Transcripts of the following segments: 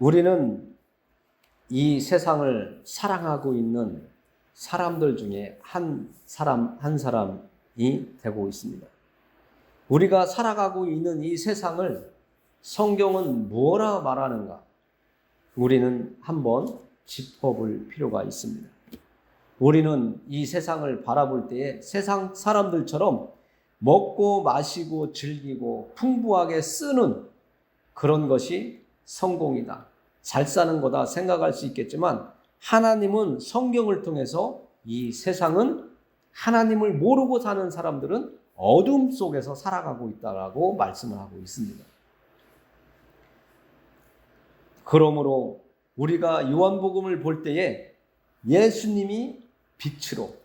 우리는 이 세상을 사랑하고 있는 사람들 중에 한 사람이 되고 있습니다. 우리가 살아가고 있는 이 세상을 성경은 뭐라 말하는가? 우리는 한번 짚어볼 필요가 있습니다. 우리는 이 세상을 바라볼 때에 세상 사람들처럼 먹고 마시고 즐기고 풍부하게 쓰는 그런 것이 성공이다, 잘 사는 거다 생각할 수 있겠지만, 하나님은 성경을 통해서 이 세상은 하나님을 모르고 사는 사람들은 어둠 속에서 살아가고 있다라고 말씀을 하고 있습니다. 그러므로 우리가 요한복음을 볼 때에 예수님이 빛으로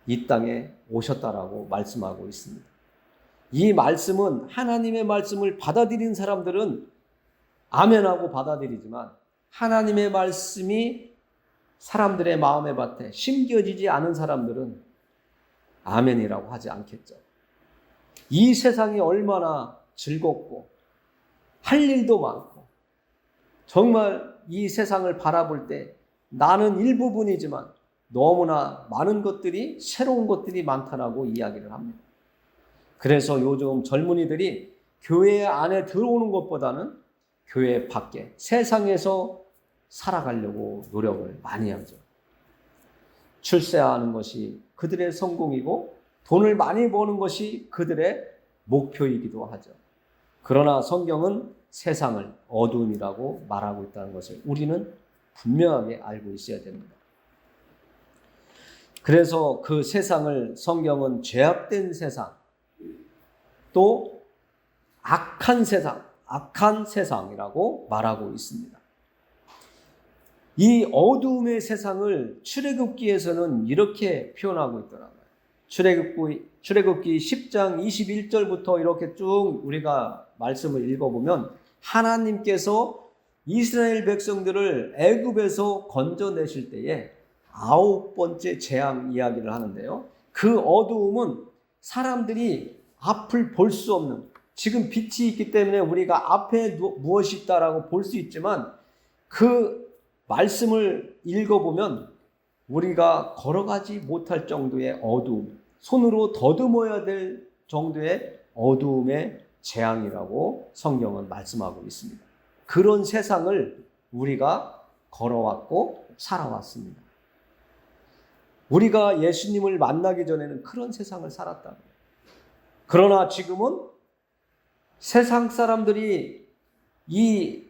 이 땅에 오셨다라고 말씀하고 있습니다. 이 말씀은, 하나님의 말씀을 받아들인 사람들은 아멘하고 받아들이지만, 하나님의 말씀이 사람들의 마음의 밭에 심겨지지 않은 사람들은 아멘이라고 하지 않겠죠. 이 세상이 얼마나 즐겁고 할 일도 많고, 정말 이 세상을 바라볼 때 나는 일부분이지만 너무나 많은 것들이, 새로운 것들이 많다라고 이야기를 합니다. 그래서 요즘 젊은이들이 교회 안에 들어오는 것보다는 교회 밖에 세상에서 살아가려고 노력을 많이 하죠. 출세하는 것이 그들의 성공이고 돈을 많이 버는 것이 그들의 목표이기도 하죠. 그러나 성경은 세상을 어두움이라고 말하고 있다는 것을 우리는 분명하게 알고 있어야 됩니다. 그래서 그 세상을 성경은 죄악된 세상, 또 악한 세상이라고 말하고 있습니다. 이 어두움의 세상을 출애굽기에서는 이렇게 표현하고 있더라고요. 출애굽기 10장 21절부터 이렇게 쭉 우리가 말씀을 읽어보면, 하나님께서 이스라엘 백성들을 애굽에서 건져내실 때에 9번째 재앙 이야기를 하는데요. 그 어두움은 사람들이 앞을 볼 수 없는, 지금 빛이 있기 때문에 우리가 앞에 무엇이 있다라고 볼 수 있지만, 그 말씀을 읽어보면 우리가 걸어가지 못할 정도의 어두움, 손으로 더듬어야 될 정도의 어두움의 재앙이라고 성경은 말씀하고 있습니다. 그런 세상을 우리가 걸어왔고 살아왔습니다. 우리가 예수님을 만나기 전에는 그런 세상을 살았다. 그러나 지금은 세상 사람들이 이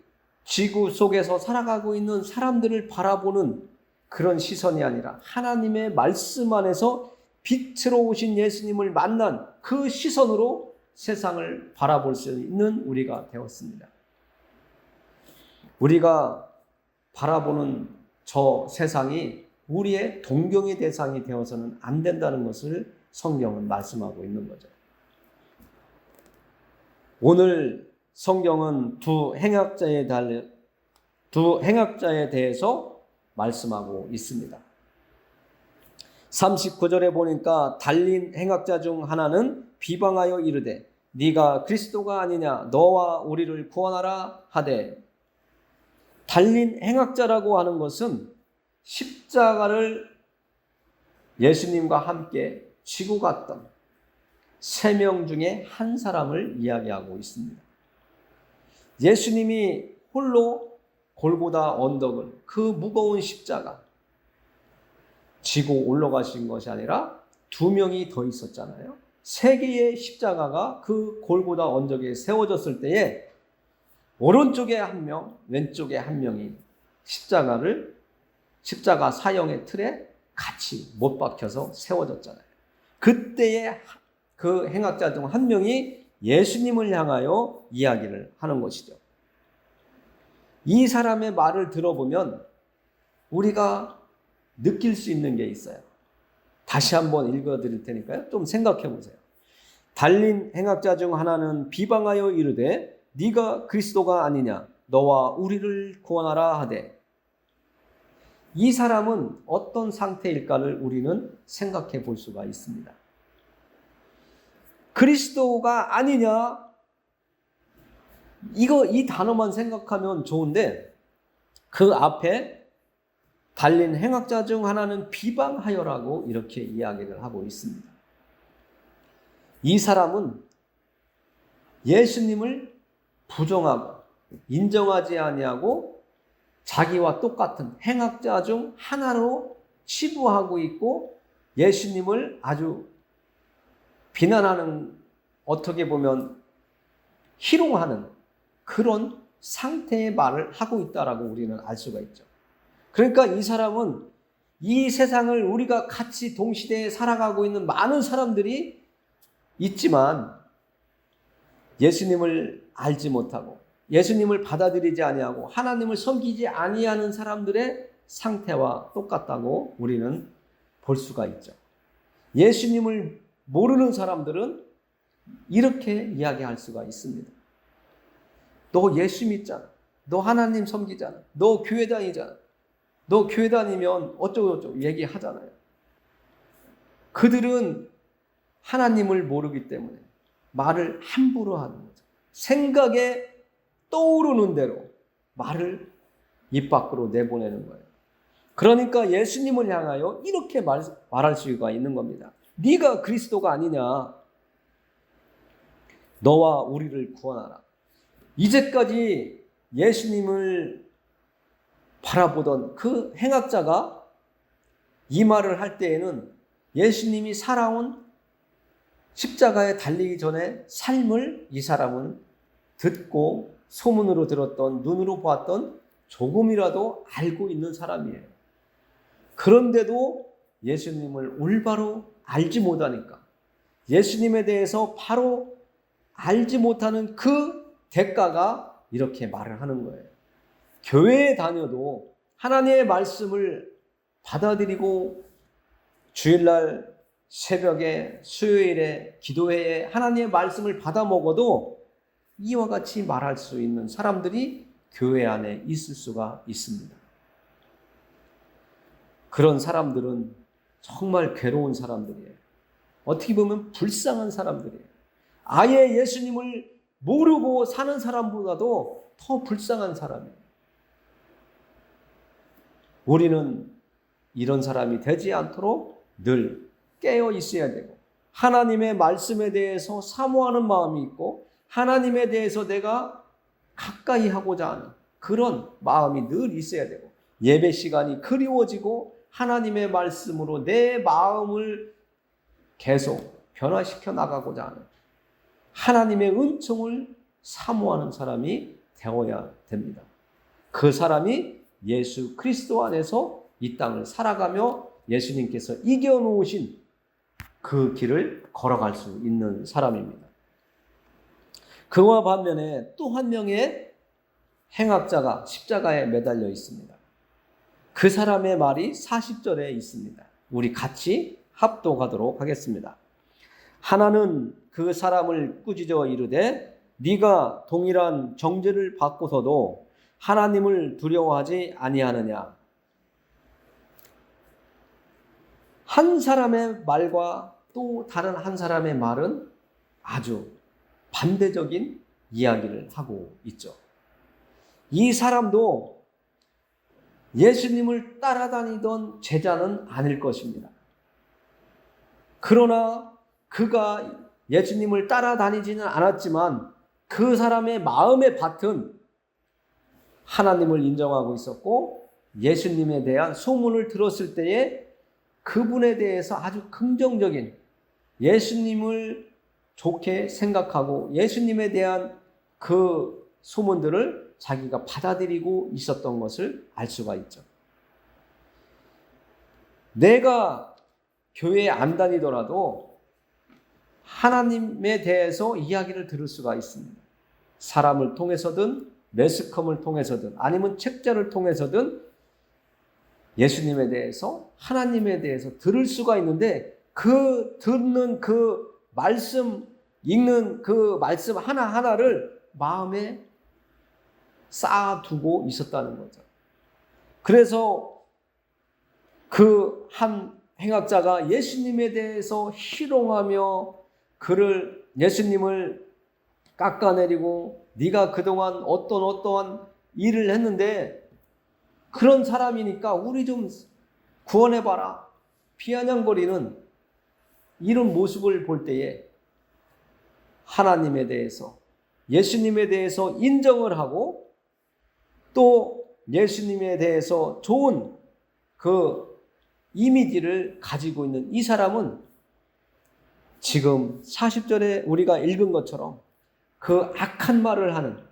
지구 속에서 살아가고 있는 사람들을 바라보는 그런 시선이 아니라 하나님의 말씀 안에서 빛으로 오신 예수님을 만난 그 시선으로 세상을 바라볼 수 있는 우리가 되었습니다. 우리가 바라보는 저 세상이 우리의 동경의 대상이 되어서는 안 된다는 것을 성경은 말씀하고 있는 거죠. 오늘 성경은 두 행악자에 대해서 말씀하고 있습니다. 39절에 보니까 달린 행악자 중 하나는 비방하여 이르되 네가 그리스도가 아니냐, 너와 우리를 구원하라 하되, 달린 행악자라고 하는 것은 십자가를 예수님과 함께 지고 갔던 3명 중에 한 사람을 이야기하고 있습니다. 예수님이 홀로 골고다 언덕을, 그 무거운 십자가 지고 올라가신 것이 아니라 2명이 더 있었잖아요. 3개의 십자가가 그 골고다 언덕에 세워졌을 때에 오른쪽에 1명, 왼쪽에 1명이 십자가 사형의 틀에 같이 못 박혀서 세워졌잖아요. 그때에 그 행악자 중 1명이 예수님을 향하여 이야기를 하는 것이죠. 이 사람의 말을 들어보면 우리가 느낄 수 있는 게 있어요. 다시 한번 읽어드릴 테니까요. 좀 생각해 보세요. 달린 행악자 중 하나는 비방하여 이르되 네가 그리스도가 아니냐, 너와 우리를 구원하라 하되, 이 사람은 어떤 상태일까를 우리는 생각해 볼 수가 있습니다. 그리스도가 아니냐, 이 단어만 생각하면 좋은데 그 앞에 달린 행악자 중 하나는 비방하여라고 이렇게 이야기를 하고 있습니다. 이 사람은 예수님을 부정하고 인정하지 아니하고 자기와 똑같은 행악자 중 하나로 치부하고 있고 예수님을 아주 비난하는, 어떻게 보면 희롱하는 그런 상태의 말을 하고 있다라고 우리는 알 수가 있죠. 그러니까 이 사람은 이 세상을 우리가 같이 동시대에 살아가고 있는 많은 사람들이 있지만 예수님을 알지 못하고 예수님을 받아들이지 아니하고 하나님을 섬기지 아니하는 사람들의 상태와 똑같다고 우리는 볼 수가 있죠. 예수님을 모르는 사람들은 이렇게 이야기할 수가 있습니다. 너 예수 믿잖아. 너 하나님 섬기잖아. 너 교회 다니잖아. 너 교회 다니면 어쩌고저쩌고 얘기하잖아요. 그들은 하나님을 모르기 때문에 말을 함부로 하는 거죠. 생각에 떠오르는 대로 말을 입 밖으로 내보내는 거예요. 그러니까 예수님을 향하여 이렇게 말할 수가 있는 겁니다. 네가 그리스도가 아니냐. 너와 우리를 구원하라. 이제까지 예수님을 바라보던 그 행악자가 이 말을 할 때에는 예수님이 살아온 십자가에 달리기 전에 삶을 이 사람은 듣고 소문으로 들었던, 눈으로 보았던, 조금이라도 알고 있는 사람이에요. 그런데도 예수님을 올바로 알지 못하니까 예수님에 대해서 바로 알지 못하는 그 대가가 이렇게 말을 하는 거예요. 교회에 다녀도 하나님의 말씀을 받아들이고 주일날 새벽에 수요일에 기도회에 하나님의 말씀을 받아 먹어도 이와 같이 말할 수 있는 사람들이 교회 안에 있을 수가 있습니다. 그런 사람들은 정말 괴로운 사람들이에요. 어떻게 보면 불쌍한 사람들이에요. 아예 예수님을 모르고 사는 사람보다도 더 불쌍한 사람이에요. 우리는 이런 사람이 되지 않도록 늘 깨어 있어야 되고 하나님의 말씀에 대해서 사모하는 마음이 있고 하나님에 대해서 내가 가까이 하고자 하는 그런 마음이 늘 있어야 되고 예배 시간이 그리워지고 하나님의 말씀으로 내 마음을 계속 변화시켜 나가고자 하는 하나님의 은총을 사모하는 사람이 되어야 됩니다. 그 사람이 예수 그리스도 안에서 이 땅을 살아가며 예수님께서 이겨놓으신 그 길을 걸어갈 수 있는 사람입니다. 그와 반면에 또 한 명의 행악자가 십자가에 매달려 있습니다. 그 사람의 말이 40절에 있습니다. 우리 같이 합독하도록 하겠습니다. 하나는 그 사람을 꾸짖어 이르되 네가 동일한 정죄를 받고서도 하나님을 두려워하지 아니하느냐. 한 사람의 말과 또 다른 한 사람의 말은 아주 반대적인 이야기를 하고 있죠. 이 사람도 예수님을 따라다니던 제자는 아닐 것입니다. 그러나 그가 예수님을 따라다니지는 않았지만 그 사람의 마음의 밭은 하나님을 인정하고 있었고 예수님에 대한 소문을 들었을 때에 그분에 대해서 아주 긍정적인 예수님을 좋게 생각하고 예수님에 대한 그 소문들을 자기가 받아들이고 있었던 것을 알 수가 있죠. 내가 교회에 안 다니더라도 하나님에 대해서 이야기를 들을 수가 있습니다. 사람을 통해서든 매스컴을 통해서든 아니면 책자를 통해서든 예수님에 대해서 하나님에 대해서 들을 수가 있는데 그 듣는 그 말씀 읽는 그 말씀 하나하나를 마음에 쌓아두고 있었다는 거죠. 그래서 그 한 행악자가 예수님에 대해서 희롱하며 그를 예수님을 깎아내리고 네가 그동안 어떠한 일을 했는데 그런 사람이니까 우리 좀 구원해봐라. 비아냥거리는 이런 모습을 볼 때에 하나님에 대해서, 예수님에 대해서 인정을 하고 또 예수님에 대해서 좋은 그 이미지를 가지고 있는 이 사람은 지금 40절에 우리가 읽은 것처럼 그 악한 말을 하는,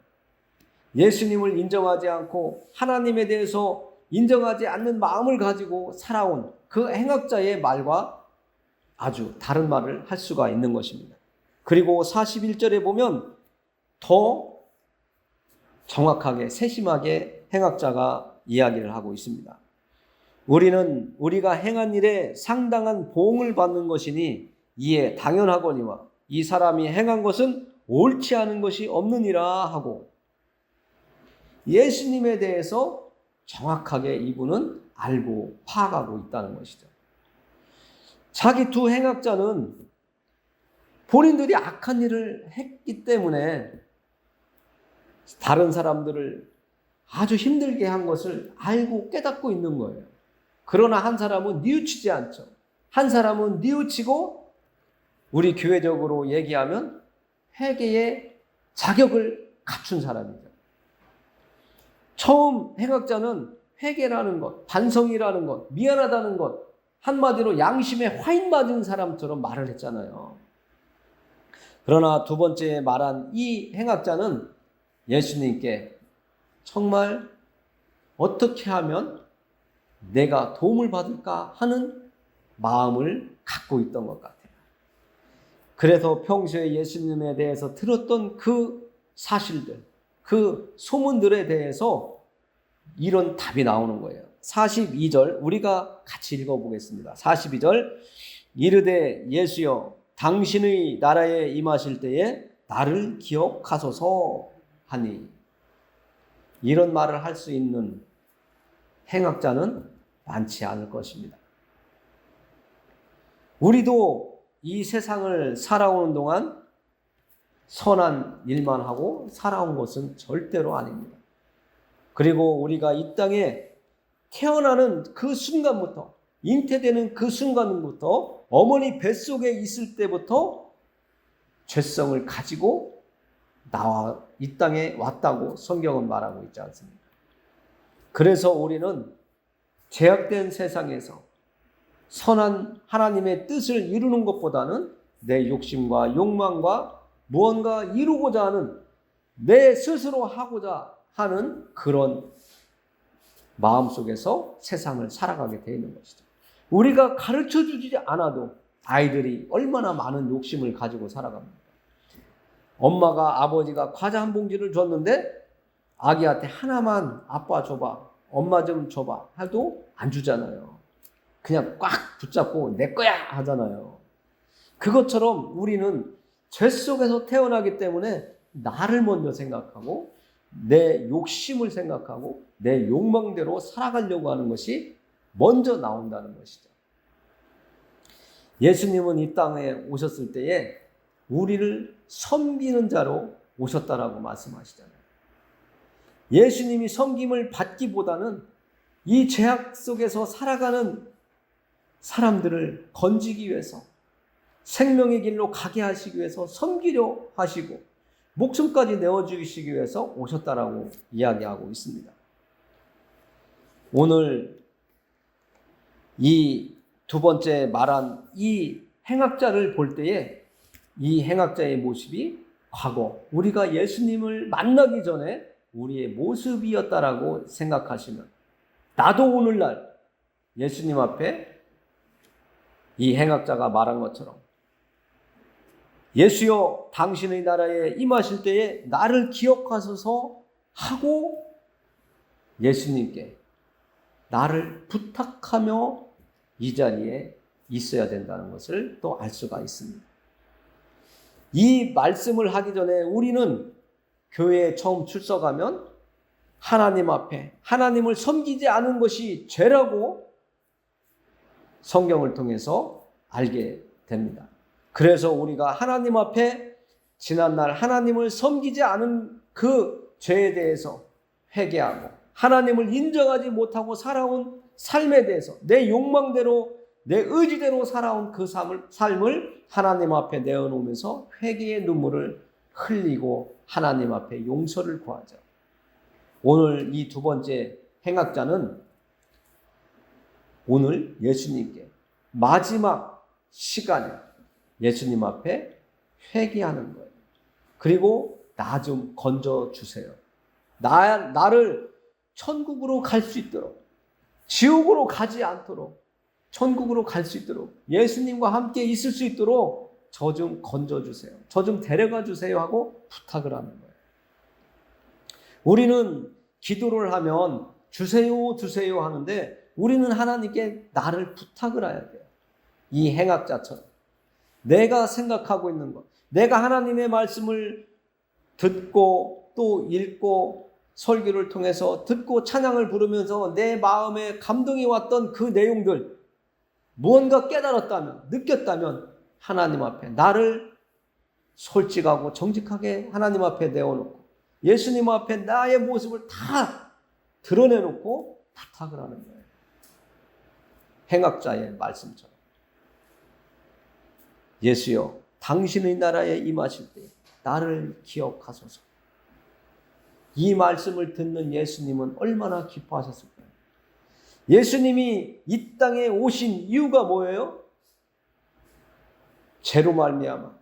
예수님을 인정하지 않고 하나님에 대해서 인정하지 않는 마음을 가지고 살아온 그 행악자의 말과 아주 다른 말을 할 수가 있는 것입니다. 그리고 41절에 보면 더 정확하게 세심하게 행악자가 이야기를 하고 있습니다. 우리는 우리가 행한 일에 상당한 보응을 받는 것이니 이에 당연하거니와 이 사람이 행한 것은 옳지 않은 것이 없느니라 하고, 예수님에 대해서 정확하게 이분은 알고 파악하고 있다는 것이죠. 자기 두 행악자는 본인들이 악한 일을 했기 때문에 다른 사람들을 아주 힘들게 한 것을 알고 깨닫고 있는 거예요. 그러나 한 사람은 뉘우치지 않죠. 한 사람은 뉘우치고 우리 교회적으로 얘기하면 회개의 자격을 갖춘 사람이죠. 처음 행악자는 회개라는 것, 반성이라는 것, 미안하다는 것, 한마디로 양심에 화인 맞은 사람처럼 말을 했잖아요. 그러나 두 번째 말한 이 행악자는 예수님께 정말 어떻게 하면 내가 도움을 받을까 하는 마음을 갖고 있던 것 같아요. 그래서 평소에 예수님에 대해서 들었던 그 사실들, 그 소문들에 대해서 이런 답이 나오는 거예요. 42절 우리가 같이 읽어보겠습니다. 42절 이르되 예수여 당신의 나라에 임하실 때에 나를 기억하소서 하니, 이런 말을 할 수 있는 행악자는 많지 않을 것입니다. 우리도 이 세상을 살아오는 동안 선한 일만 하고 살아온 것은 절대로 아닙니다. 그리고 우리가 이 땅에 태어나는 그 순간부터, 잉태되는 그 순간부터, 어머니 뱃속에 있을 때부터 죄성을 가지고 나와 이 땅에 왔다고 성경은 말하고 있지 않습니까? 그래서 우리는 죄악된 세상에서 선한 하나님의 뜻을 이루는 것보다는 내 욕심과 욕망과 무언가 이루고자 하는, 내 스스로 하고자 하는 그런 마음속에서 세상을 살아가게 되는 것이죠. 우리가 가르쳐주지 않아도 아이들이 얼마나 많은 욕심을 가지고 살아갑니까? 엄마가, 아버지가 과자 한 봉지를 줬는데 아기한테 하나만 아빠 줘봐, 엄마 좀 줘봐 해도 안 주잖아요. 그냥 꽉 붙잡고 내 거야 하잖아요. 그것처럼 우리는 죄 속에서 태어나기 때문에 나를 먼저 생각하고 내 욕심을 생각하고 내 욕망대로 살아가려고 하는 것이 먼저 나온다는 것이죠. 예수님은 이 땅에 오셨을 때에 우리를 섬기는 자로 오셨다라고 말씀하시잖아요. 예수님이 섬김을 받기보다는 이 죄악 속에서 살아가는 사람들을 건지기 위해서, 생명의 길로 가게 하시기 위해서 섬기려 하시고 목숨까지 내어주시기 위해서 오셨다라고 이야기하고 있습니다. 오늘 이 두 번째 말한 이 행악자를 볼 때에 이 행악자의 모습이 과거 우리가 예수님을 만나기 전에 우리의 모습이었다라고 생각하시면, 나도 오늘날 예수님 앞에 이 행악자가 말한 것처럼 예수여 당신의 나라에 임하실 때에 나를 기억하소서 하고 예수님께 나를 부탁하며 이 자리에 있어야 된다는 것을 또 알 수가 있습니다. 이 말씀을 하기 전에 우리는 교회에 처음 출석하면 하나님 앞에 하나님을 섬기지 않은 것이 죄라고 성경을 통해서 알게 됩니다. 그래서 우리가 하나님 앞에 지난날 하나님을 섬기지 않은 그 죄에 대해서 회개하고 하나님을 인정하지 못하고 살아온 삶에 대해서 내 욕망대로 내 의지대로 살아온 그 삶을 하나님 앞에 내어놓으면서 회개의 눈물을 흘리고 하나님 앞에 용서를 구하죠. 오늘 이 두 번째 행악자는 오늘 예수님께 마지막 시간에 예수님 앞에 회개하는 거예요. 그리고 나 좀 건져주세요. 나를 천국으로 갈 수 있도록, 지옥으로 가지 않도록, 천국으로 갈 수 있도록, 예수님과 함께 있을 수 있도록 저 좀 건져주세요. 저 좀 데려가 주세요 하고 부탁을 하는 거예요. 우리는 기도를 하면 주세요, 주세요 하는데 우리는 하나님께 나를 부탁을 해야 돼요. 이 행악자처럼. 내가 생각하고 있는 것, 내가 하나님의 말씀을 듣고 또 읽고 설교를 통해서 듣고 찬양을 부르면서 내 마음에 감동이 왔던 그 내용들, 무언가 깨달았다면, 느꼈다면 하나님 앞에 나를 솔직하고 정직하게 하나님 앞에 내어놓고 예수님 앞에 나의 모습을 다 드러내놓고 부탁을 하는 거예요. 행악자의 말씀처럼. 예수여, 당신의 나라에 임하실 때 나를 기억하소서. 이 말씀을 듣는 예수님은 얼마나 기뻐하셨을까요? 예수님이 이 땅에 오신 이유가 뭐예요? 죄로 말미암아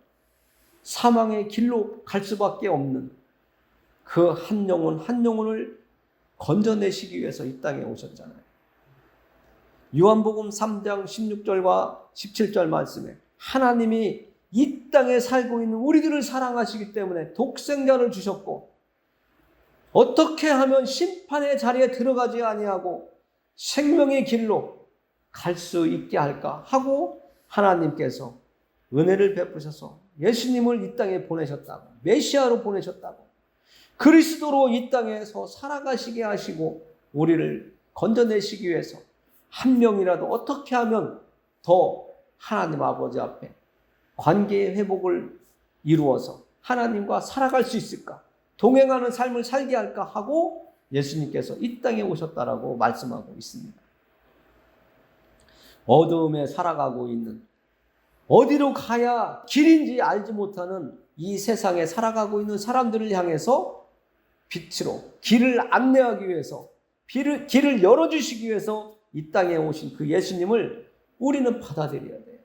사망의 길로 갈 수밖에 없는 그 한 영혼을 건져내시기 위해서 이 땅에 오셨잖아요. 요한복음 3장 16절과 17절 말씀에 하나님이 이 땅에 살고 있는 우리들을 사랑하시기 때문에 독생자를 주셨고 어떻게 하면 심판의 자리에 들어가지 아니하고 생명의 길로 갈 수 있게 할까 하고 하나님께서 은혜를 베푸셔서 예수님을 이 땅에 보내셨다고, 메시아로 보내셨다고, 그리스도로 이 땅에서 살아가시게 하시고 우리를 건져내시기 위해서 한 명이라도 어떻게 하면 더 하나님 아버지 앞에 관계의 회복을 이루어서 하나님과 살아갈 수 있을까? 동행하는 삶을 살게 할까 하고 예수님께서 이 땅에 오셨다라고 말씀하고 있습니다. 어두움에 살아가고 있는, 어디로 가야 길인지 알지 못하는 이 세상에 살아가고 있는 사람들을 향해서 빛으로 길을 안내하기 위해서, 길을 열어주시기 위해서 이 땅에 오신 그 예수님을 우리는 받아들여야 돼요.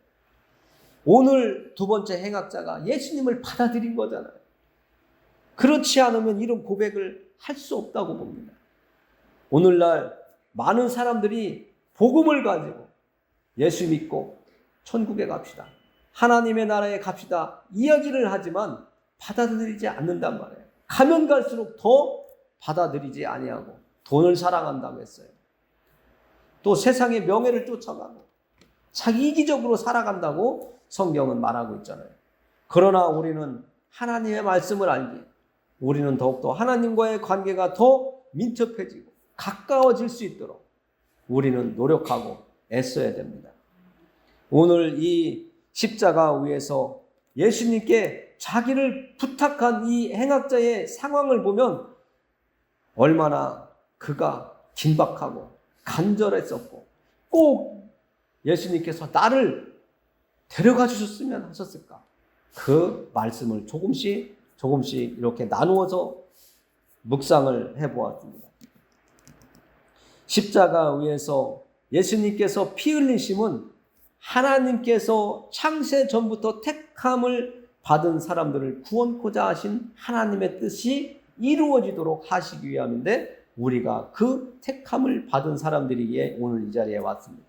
오늘 두 번째 행악자가 예수님을 받아들인 거잖아요. 그렇지 않으면 이런 고백을 할 수 없다고 봅니다. 오늘날 많은 사람들이 복음을 가지고 예수 믿고 천국에 갑시다, 하나님의 나라에 갑시다 이야기를 하지만 받아들이지 않는단 말이에요. 가면 갈수록 더 받아들이지 아니하고 돈을 사랑한다고 했어요. 또 세상의 명예를 쫓아가고 자기 이기적으로 살아간다고 성경은 말하고 있잖아요. 그러나 우리는 하나님의 말씀을 알기에 우리는 더욱더 하나님과의 관계가 더 민첩해지고 가까워질 수 있도록 우리는 노력하고 애써야 됩니다. 오늘 이 십자가 위에서 예수님께 자기를 부탁한 이 행악자의 상황을 보면 얼마나 그가 긴박하고 간절했었고 꼭 예수님께서 나를 데려가 주셨으면 하셨을까? 그 말씀을 조금씩 이렇게 나누어서 묵상을 해보았습니다. 십자가 위에서 예수님께서 피 흘리심은 하나님께서 창세 전부터 택함을 받은 사람들을 구원코자 하신 하나님의 뜻이 이루어지도록 하시기 위함인데 우리가 그 택함을 받은 사람들이기에 오늘 이 자리에 왔습니다.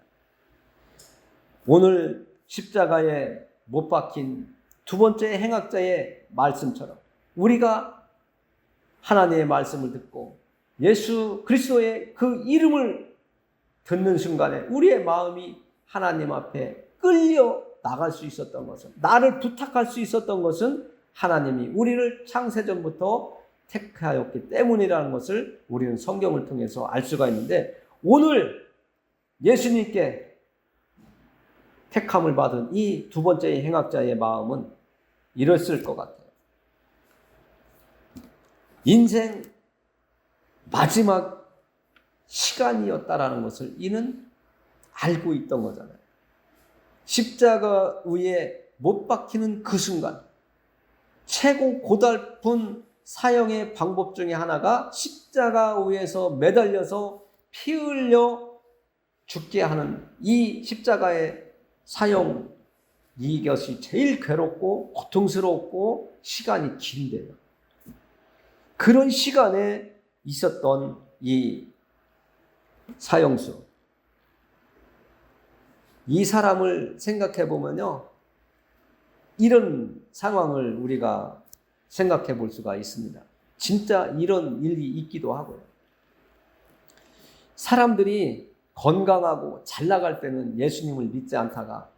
오늘 십자가에 못 박힌 두 번째 행악자의 말씀처럼 우리가 하나님의 말씀을 듣고 예수 그리스도의 그 이름을 듣는 순간에 우리의 마음이 하나님 앞에 끌려 나갈 수 있었던 것은, 나를 부탁할 수 있었던 것은 하나님이 우리를 창세전부터 택하였기 때문이라는 것을 우리는 성경을 통해서 알 수가 있는데 오늘 예수님께 택함을 받은 이 두 번째 행악자의 마음은 이랬을 것 같아요. 인생 마지막 시간이었다라는 것을 이는 알고 있던 거잖아요. 십자가 위에 못 박히는 그 순간, 최고 고달픈 사형의 방법 중에 하나가 십자가 위에서 매달려서 피 흘려 죽게 하는 이 십자가의 사형, 이것이 제일 괴롭고 고통스럽고 시간이 긴데요. 그런 시간에 있었던 이 사형수, 이 사람을 생각해 보면요, 이런 상황을 우리가 생각해 볼 수가 있습니다. 진짜 이런 일이 있기도 하고요. 사람들이 건강하고 잘 나갈 때는 예수님을 믿지 않다가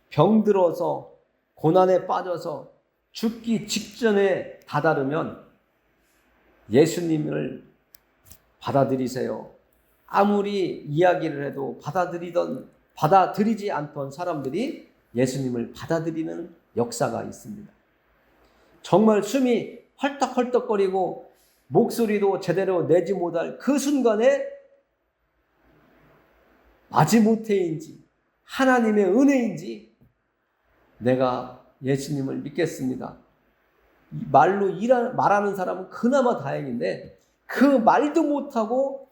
병들어서 고난에 빠져서 죽기 직전에 다다르면 예수님을 받아들이세요. 아무리 이야기를 해도 받아들이지 않던 사람들이 예수님을 받아들이는 역사가 있습니다. 정말 숨이 헐떡헐떡거리고 목소리도 제대로 내지 못할 그 순간에 마지못해인지 하나님의 은혜인지 내가 예수님을 믿겠습니다. 말로 말하는 사람은 그나마 다행인데 그 말도 못하고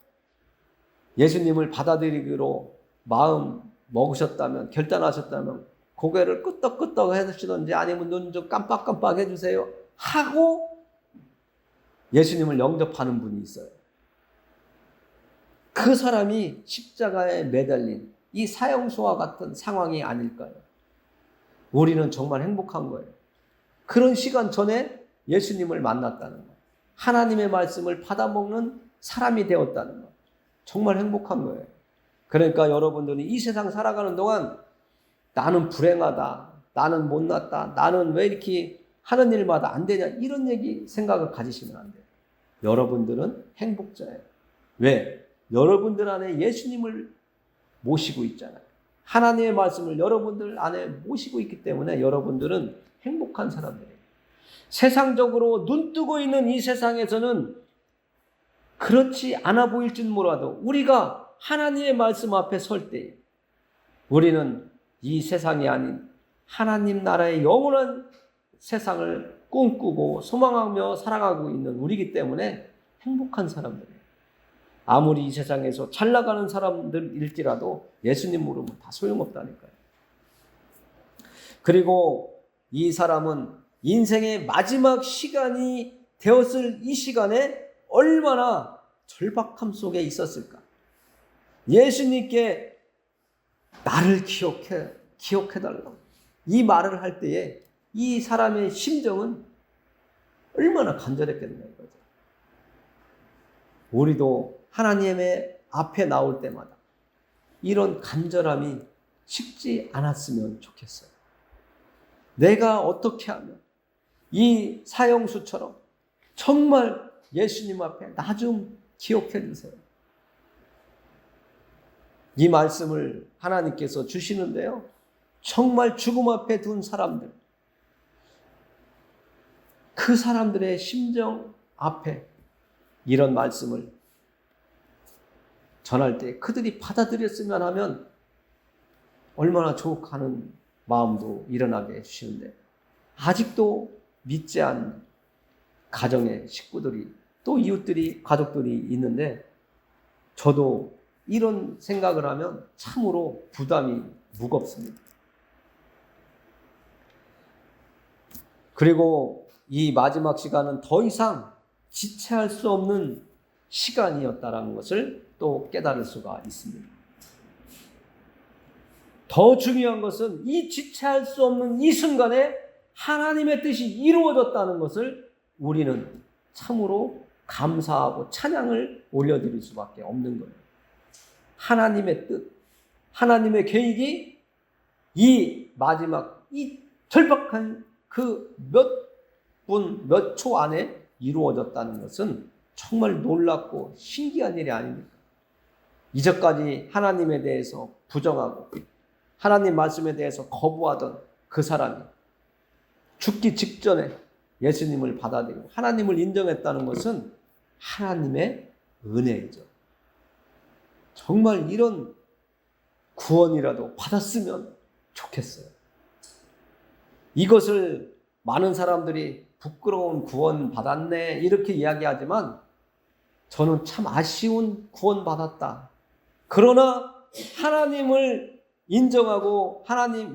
예수님을 받아들이기로 마음 먹으셨다면, 결단하셨다면 고개를 끄덕끄덕 해주시든지 아니면 눈 좀 깜빡깜빡 해주세요 하고 예수님을 영접하는 분이 있어요. 그 사람이 십자가에 매달린 이 사형수와 같은 상황이 아닐까요? 우리는 정말 행복한 거예요. 그런 시간 전에 예수님을 만났다는 것, 하나님의 말씀을 받아먹는 사람이 되었다는 것, 정말 행복한 거예요. 그러니까 여러분들이 이 세상 살아가는 동안 나는 불행하다, 나는 못났다, 나는 왜 이렇게 하는 일마다 안 되냐, 이런 생각을 가지시면 안 돼요. 여러분들은 행복자예요. 왜? 여러분들 안에 예수님을 모시고 있잖아요. 하나님의 말씀을 여러분들 안에 모시고 있기 때문에 여러분들은 행복한 사람들이에요. 세상적으로 눈 뜨고 있는 이 세상에서는 그렇지 않아 보일지는 몰라도 우리가 하나님의 말씀 앞에 설 때 우리는 이 세상이 아닌 하나님 나라의 영원한 세상을 꿈꾸고 소망하며 살아가고 있는 우리이기 때문에 행복한 사람들이에요. 아무리 이 세상에서 잘 나가는 사람들일지라도 예수님 모르면 다 소용없다니까요. 그리고 이 사람은 인생의 마지막 시간이 되었을 이 시간에 얼마나 절박함 속에 있었을까. 예수님께 나를 기억해달라고 이 말을 할 때에 이 사람의 심정은 얼마나 간절했겠나요. 우리도 하나님의 앞에 나올 때마다 이런 간절함이 식지 않았으면 좋겠어요. 내가 어떻게 하면 이 사형수처럼 정말 예수님 앞에 나 좀 기억해 주세요. 이 말씀을 하나님께서 주시는데요. 정말 죽음 앞에 둔 사람들, 그 사람들의 심정 앞에 이런 말씀을 전할 때 그들이 받아들였으면 하면 얼마나 좋아하는 마음도 일어나게 해주시는데 아직도 믿지 않는 가정의 식구들이 또 이웃들이 가족들이 있는데 저도 이런 생각을 하면 참으로 부담이 무겁습니다. 그리고 이 마지막 시간은 더 이상 지체할 수 없는 시간이었다는 것을 또 깨달을 수가 있습니다. 더 중요한 것은 이 지체할 수 없는 이 순간에 하나님의 뜻이 이루어졌다는 것을 우리는 참으로 감사하고 찬양을 올려드릴 수밖에 없는 거예요. 하나님의 뜻, 하나님의 계획이 이 마지막, 이 절박한 그 몇 초 안에 이루어졌다는 것은 정말 놀랍고 신기한 일이 아닙니까? 이제까지 하나님에 대해서 부정하고 하나님 말씀에 대해서 거부하던 그 사람이 죽기 직전에 예수님을 받아들이고 하나님을 인정했다는 것은 하나님의 은혜이죠. 정말 이런 구원이라도 받았으면 좋겠어요. 이것을 많은 사람들이 부끄러운 구원 받았네 이렇게 이야기하지만 저는 참 아쉬운 구원 받았다. 그러나 하나님을 인정하고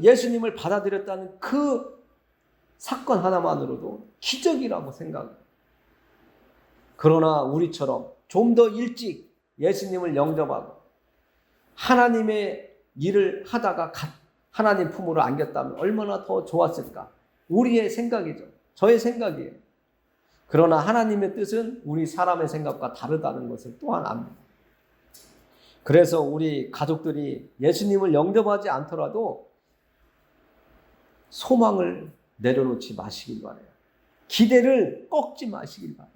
예수님을 받아들였다는 그 사건 하나만으로도 기적이라고 생각해요. 그러나 우리처럼 좀 더 일찍 예수님을 영접하고 하나님의 일을 하다가 하나님 품으로 안겼다면 얼마나 더 좋았을까? 우리의 생각이죠. 저의 생각이에요. 그러나 하나님의 뜻은 우리 사람의 생각과 다르다는 것을 또한 압니다. 그래서 우리 가족들이 예수님을 영접하지 않더라도 소망을 내려놓지 마시길 바라요. 기대를 꺾지 마시길 바라요.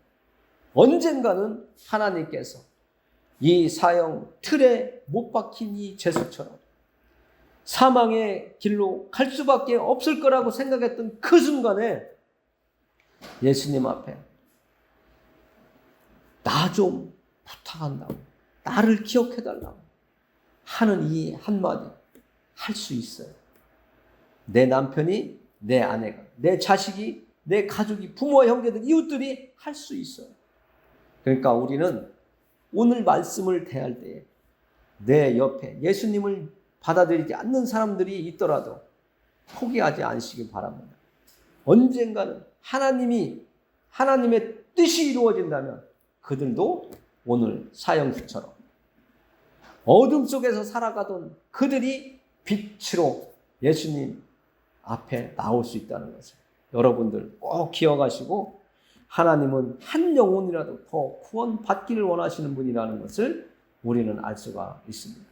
언젠가는 하나님께서 이 사형 틀에 못 박힌 이 죄수처럼 사망의 길로 갈 수밖에 없을 거라고 생각했던 그 순간에 예수님 앞에 나 좀 부탁한다고, 나를 기억해달라고 하는 이 한마디 할 수 있어요. 내 남편이, 내 아내가, 내 자식이, 내 가족이, 부모와 형제들, 이웃들이 할 수 있어요. 그러니까 우리는 오늘 말씀을 대할 때에 내 옆에 예수님을 받아들이지 않는 사람들이 있더라도 포기하지 않으시길 바랍니다. 언젠가는 하나님의 뜻이 이루어진다면 그들도 오늘 사형수처럼 어둠 속에서 살아가던 그들이 빛으로 예수님 앞에 나올 수 있다는 것을 여러분들 꼭 기억하시고, 하나님은 한 영혼이라도 더 구원받기를 원하시는 분이라는 것을 우리는 알 수가 있습니다.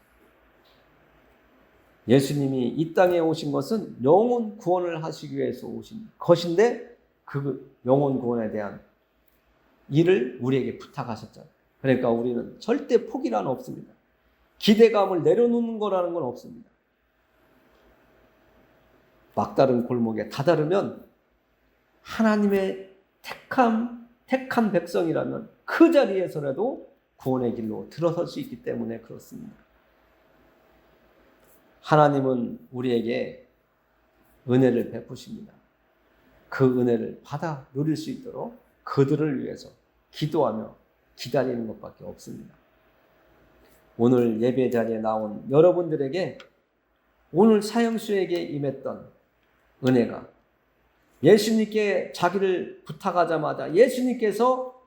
예수님이 이 땅에 오신 것은 영혼 구원을 하시기 위해서 오신 것인데 그 영혼 구원에 대한 일을 우리에게 부탁하셨잖아요. 그러니까 우리는 절대 포기란 없습니다. 기대감을 내려놓는 거라는 건 없습니다. 막다른 골목에 다다르면 하나님의 택한 백성이라면 그 자리에서라도 구원의 길로 들어설 수 있기 때문에 그렇습니다. 하나님은 우리에게 은혜를 베푸십니다. 그 은혜를 받아 누릴 수 있도록 그들을 위해서 기도하며 기다리는 것밖에 없습니다. 오늘 예배 자리에 나온 여러분들에게 오늘 사형수에게 임했던 은혜가 예수님께 자기를 부탁하자마자 예수님께서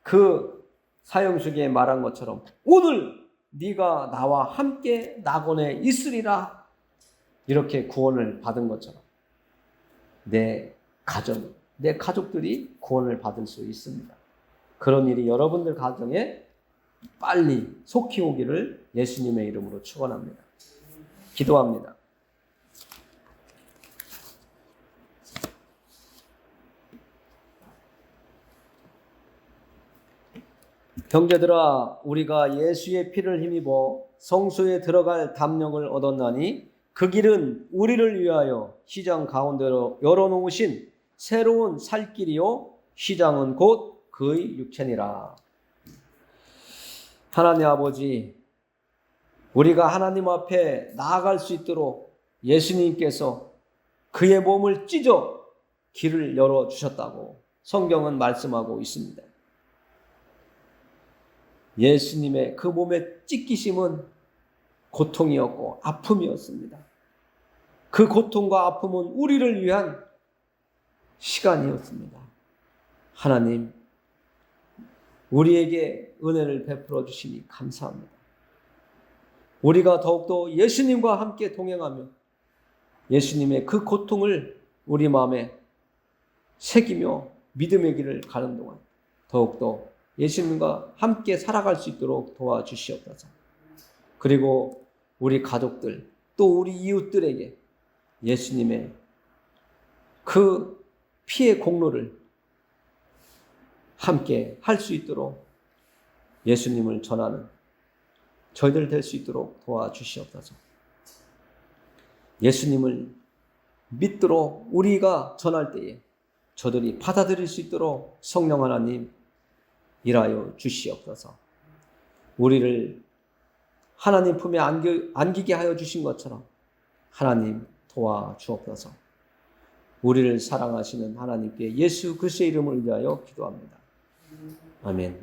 그 사형수에게 말한 것처럼 오늘 네가 나와 함께 낙원에 있으리라 이렇게 구원을 받은 것처럼 내 가정, 내 가족들이 구원을 받을 수 있습니다. 그런 일이 여러분들 가정에 빨리 속히 오기를 예수님의 이름으로 축원합니다. 기도합니다. 형제들아, 우리가 예수의 피를 힘입어 성소에 들어갈 담력을 얻었나니 그 길은 우리를 위하여 시장 가운데로 열어놓으신 새로운 살 길이요 시장은 곧 그의 육체니라. 하나님 아버지, 우리가 하나님 앞에 나아갈 수 있도록 예수님께서 그의 몸을 찢어 길을 열어주셨다고 성경은 말씀하고 있습니다. 예수님의 그 몸의 찢기심은 고통이었고 아픔이었습니다. 그 고통과 아픔은 우리를 위한 시간이었습니다. 하나님, 우리에게 은혜를 베풀어 주시니 감사합니다. 우리가 더욱더 예수님과 함께 동행하며 예수님의 그 고통을 우리 마음에 새기며 믿음의 길을 가는 동안 더욱더 예수님과 함께 살아갈 수 있도록 도와주시옵소서. 그리고 우리 가족들 또 우리 이웃들에게 예수님의 그 피의 공로를 함께 할 수 있도록 예수님을 전하는 저희들 될 수 있도록 도와주시옵소서. 예수님을 믿도록 우리가 전할 때에 저들이 받아들일 수 있도록 성령 하나님 일하여 주시옵소서. 우리를 하나님 품에 안기게 하여 주신 것처럼 하나님 도와주옵소서. 우리를 사랑하시는 하나님께 예수 그리스도의 이름을 위하여 기도합니다. 아멘.